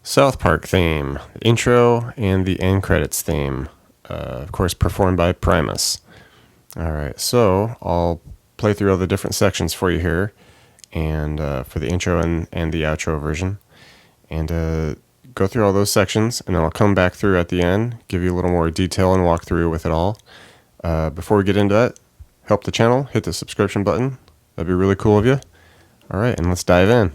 South Park theme, intro and the end credits theme, of course performed by Primus. Alright, so I'll play through all the different sections for you here, and for the intro and the outro version, and go through all those sections, and then I'll come back through at the end, give you a little more detail and walk through with it all. Before we get into that, help the channel, hit the subscription button. That'd be really cool of you. Alright, and let's dive in.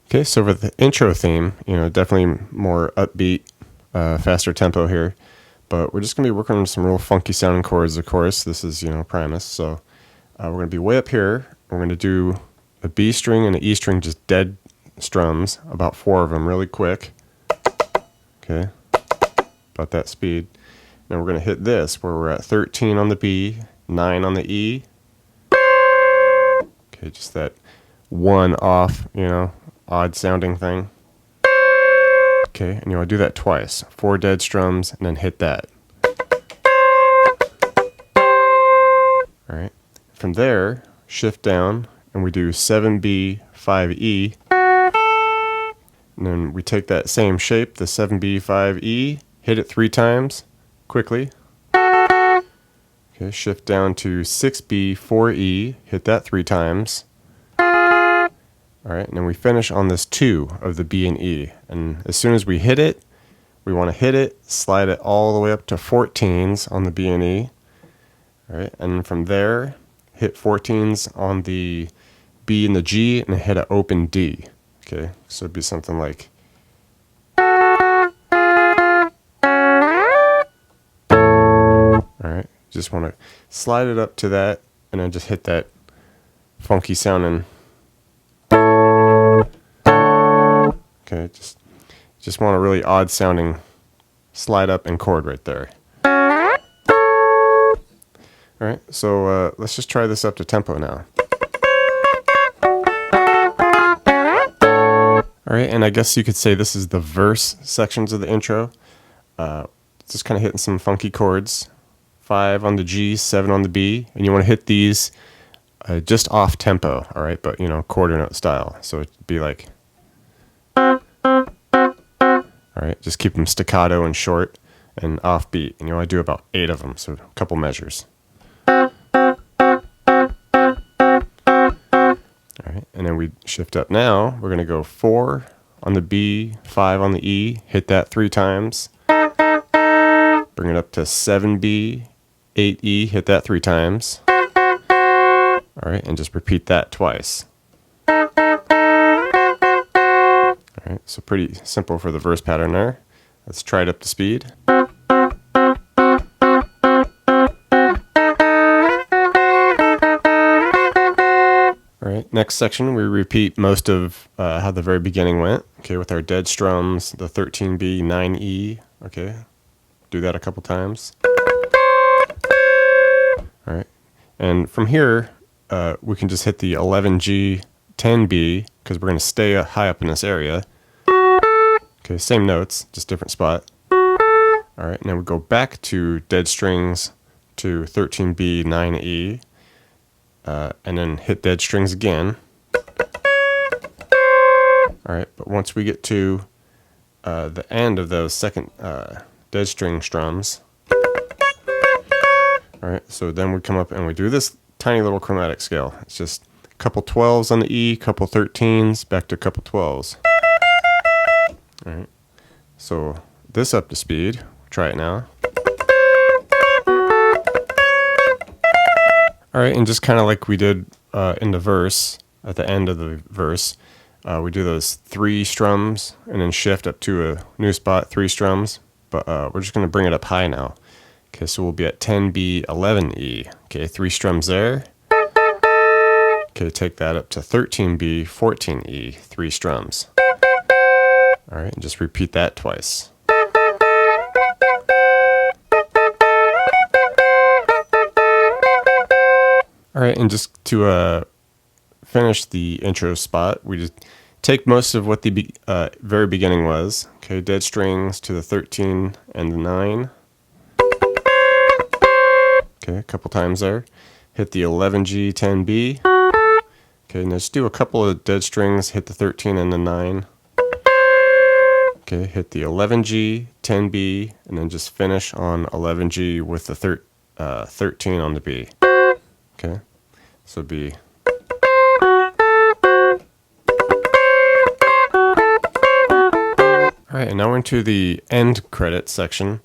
Okay, so for the intro theme, definitely more upbeat, faster tempo here, but we're just going to be working on some real funky sounding chords, of course. This is, Primus, so we're going to be way up here. We're going to do a B string and an E string, just dead strums, about 4 of them really quick. Okay, about that speed. Now we're going to hit this, where we're at 13 on the B, 9 on the E. Okay, just that one off, odd sounding thing. Okay, and you want to do that twice. 4 dead strums, and then hit that. Alright, from there, shift down, and we do 7B, 5E. And then we take that same shape, the 7B, 5E, hit it 3 times, quickly. Okay, shift down to 6B, 4E, hit that 3 times. Alright, and then we finish on this 2 of the B and E. And as soon as we hit it, we want to hit it, slide it all the way up to 14s on the B and E. Alright, and from there, hit 14s on the B and the G, and hit an open D. Okay, so it'd be something like... Alright, just want to slide it up to that, and then just hit that funky sounding... Okay, just want a really odd sounding slide up and chord right there. Alright, so let's just try this up to tempo now. Alright, and I guess you could say this is the verse sections of the intro. Just kind of hitting some funky chords. 5 on the G, 7 on the B, and you want to hit these just off tempo, alright, but quarter note style. So it'd be like... Alright, just keep them staccato and short and offbeat. And you want to do about 8 of them, so a couple measures. Alright, and then we shift up now. We're going to go 4 on the B, 5 on the E, hit that 3 times. Bring it up to 7B, 8E, hit that 3 times. Alright, and just repeat that twice. Alright, so pretty simple for the verse pattern there. Let's try it up to speed. Alright, next section we repeat most of how the very beginning went. Okay, with our dead strums, the 13B, 9E. Okay, do that a couple times. Alright, and from here we can just hit the 11G, 10B, because we're going to stay high up in this area. Okay, same notes, just different spot. Alright, now we go back to dead strings to 13B, 9E. and then hit dead strings again. Alright, but once we get to the end of those second dead string strums, alright, so then we come up and we do this tiny little chromatic scale. It's just a couple 12s on the E, couple 13s, back to a couple 12s. Alright, so this up to speed. Try it now. Alright, and just kind of like we did in the verse, at the end of the verse, we do those 3 strums and then shift up to a new spot, 3 strums, but we're just going to bring it up high now. Okay, so we'll be at 10B, 11E. Okay, 3 strums there. Okay, take that up to 13B, 14E, 3 strums. Alright, and just repeat that twice. Alright, and just to finish the intro spot, we just take most of what the very beginning was. Okay, dead strings to the 13 and the 9. Okay, a couple times there. Hit the 11G, 10B. Okay, now just do a couple of dead strings, hit the 13 and the 9. Okay, hit the 11G, 10B, and then just finish on 11G with the 13 on the B. Okay, so B. Alright, and now we're into the end credit section,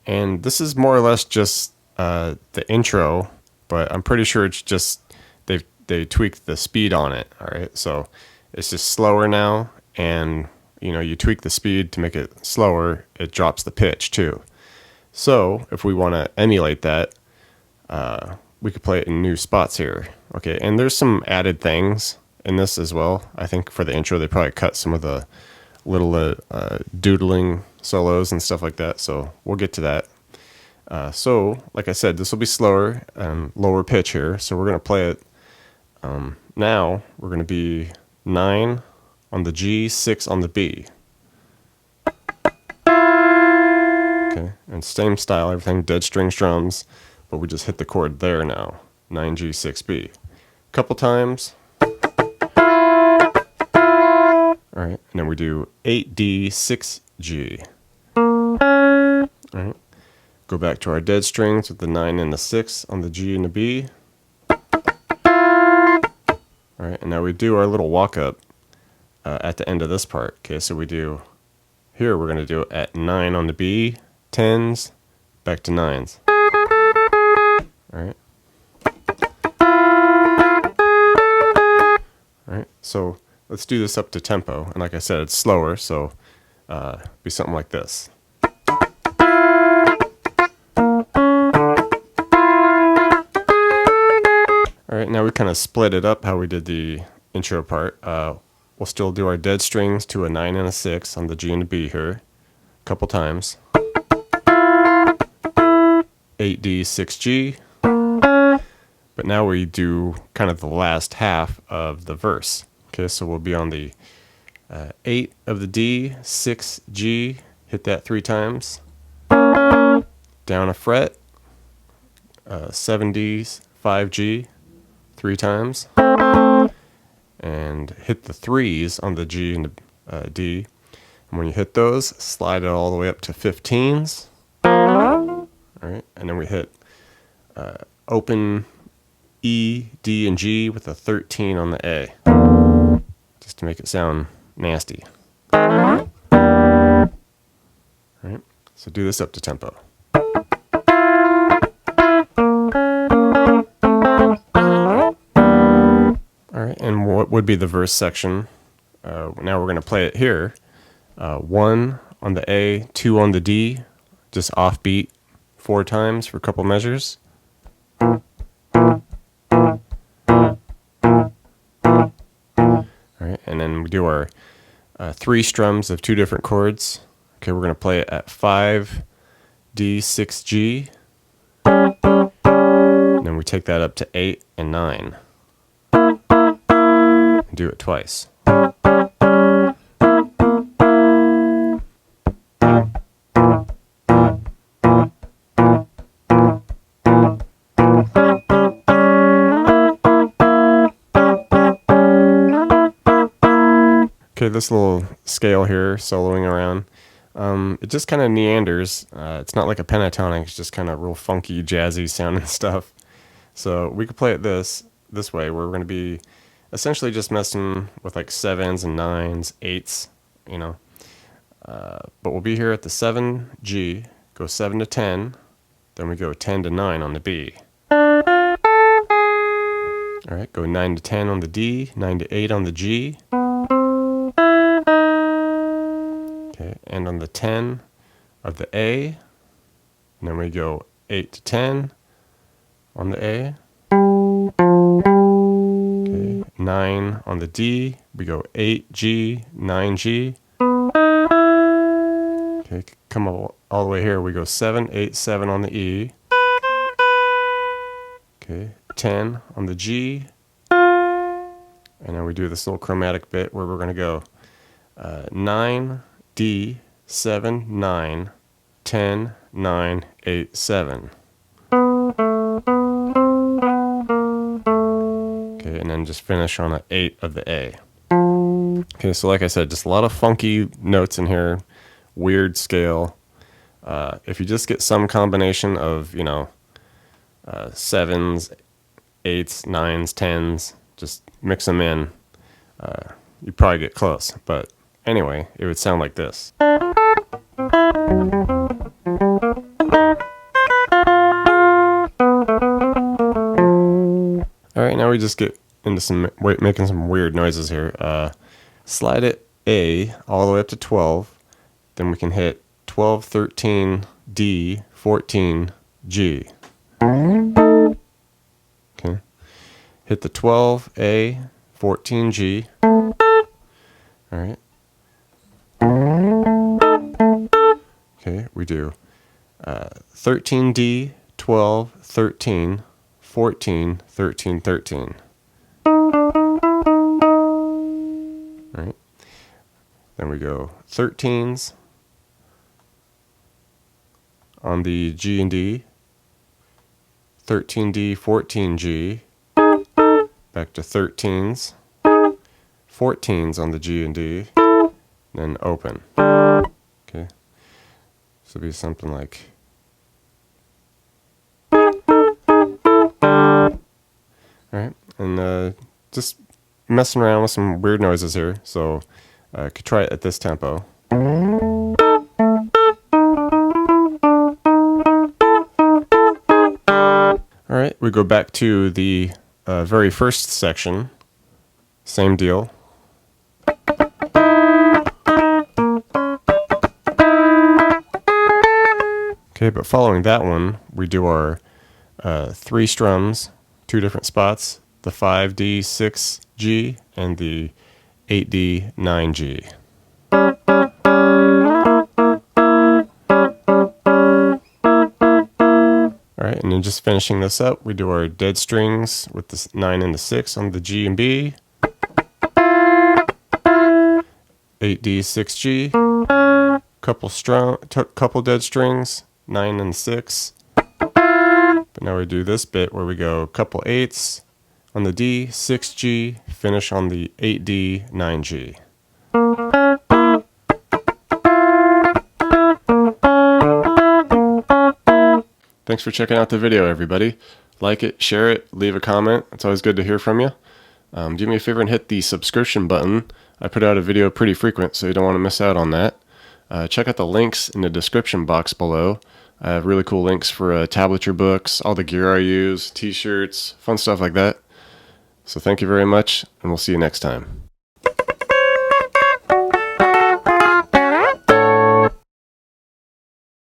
and this is more or less just the intro, but I'm pretty sure it's just they tweaked the speed on it. Alright, so it's just slower now, and you tweak the speed to make it slower, it drops the pitch too. So if we want to emulate that, we could play it in new spots here. Okay, and there's some added things in this as well. I think for the intro they probably cut some of the little doodling solos and stuff like that, so we'll get to that. So like I said, this will be slower and lower pitch here, so we're going to play it now. We're going to be 9 on the G, 6 on the B. Okay, and same style, everything dead string strums, but we just hit the chord there now. 9G, 6B. Couple times. Alright, and then we do 8D, 6G. Alright, go back to our dead strings with the 9 and the 6 on the G and the B. Alright, and now we do our little walk up at the end of this part. Okay, so we do, here we're going to do it at 9 on the B, 10s, back to 9s. Alright. Alright, so let's do this up to tempo, and like I said, it's slower, so be something like this. Alright, now we kind of split it up how we did the intro part. We'll still do our dead strings to a 9 and a 6 on the G and the B here, a couple times. 8D, 6G. But now we do kind of the last half of the verse. Okay, so we'll be on the 8 of the D, 6G, hit that 3 times. Down a fret, 7D, 5G, 3 times. And hit the 3s on the G and the D. And when you hit those, slide it all the way up to 15s. Alright, and then we hit open E, D, and G with a 13 on the A, just to make it sound nasty. Alright, so do this up to tempo. Alright, and what would be the verse section? Now we're going to play it here. 1 on the A, 2 on the D, just offbeat 4 times for a couple measures. Alright, and then we do our 3 strums of 2 different chords. Okay, we're going to play it at 5, D, 6, G. And then we take that up to 8 and 9. And do it twice. Okay, this little scale here, soloing around, it just kind of meanders. It's not like a pentatonic, it's just kind of real funky, jazzy sounding stuff. So we could play it this way, where we're going to be essentially just messing with like 7s and 9s, 8s, you know. But we'll be here at the 7 G, go 7 to 10, then we go 10 to 9 on the B. Alright, go 9 to 10 on the D, 9 to 8 on the G. Okay, and on the 10 of the A, and then we go 8 to 10 on the A. Okay, 9 on the D, we go 8G, 9G. Okay, come all the way here, we go 7, 8, 7 on the E. Okay, 10 on the G. And then we do this little chromatic bit where we're going to go 9, D, 7, 9, 10, 9, 8, 7. Okay, and then just finish on an 8 of the A. Okay, so like I said, just a lot of funky notes in here, weird scale. If you just get some combination of, 7s, 8s, 9s, 10s, just mix them in, you probably get close. But anyway, it would sound like this. Alright, now we just get into making some weird noises here. Slide it A all the way up to 12, then we can hit 12, 13, D, 14, G. Okay. Hit the 12, A, 14, G. Alright. Okay, we do 13, D, 12, 13, 14, 13, 13. Alright. Then we go 13s on the G and D, 13D, 14G, back to 13s, 14s on the G and D, then open. Okay, this will be something like. Alright, and just messing around with some weird noises here, so I could try it at this tempo. Alright, we go back to the very first section. Same deal. Okay, but following that one, we do our 3 strums, 2 different spots, the 5D, 6G, and the 8D, 9G. Alright, and then just finishing this up, we do our dead strings with the 9 and the 6 on the G and B, 8D, 6G, couple dead strings, 9 and 6. But now we do this bit where we go couple 8s on the D, 6G, finish on the 8D, 9G. Thanks for checking out the video, everybody. Like it, share it, leave a comment. It's always good to hear from you. Do me a favor and hit the subscription button. I put out a video pretty frequent, so you don't want to miss out on that. Check out the links in the description box below. I have really cool links for tablature books, all the gear I use, t-shirts, fun stuff like that. So thank you very much, and we'll see you next time.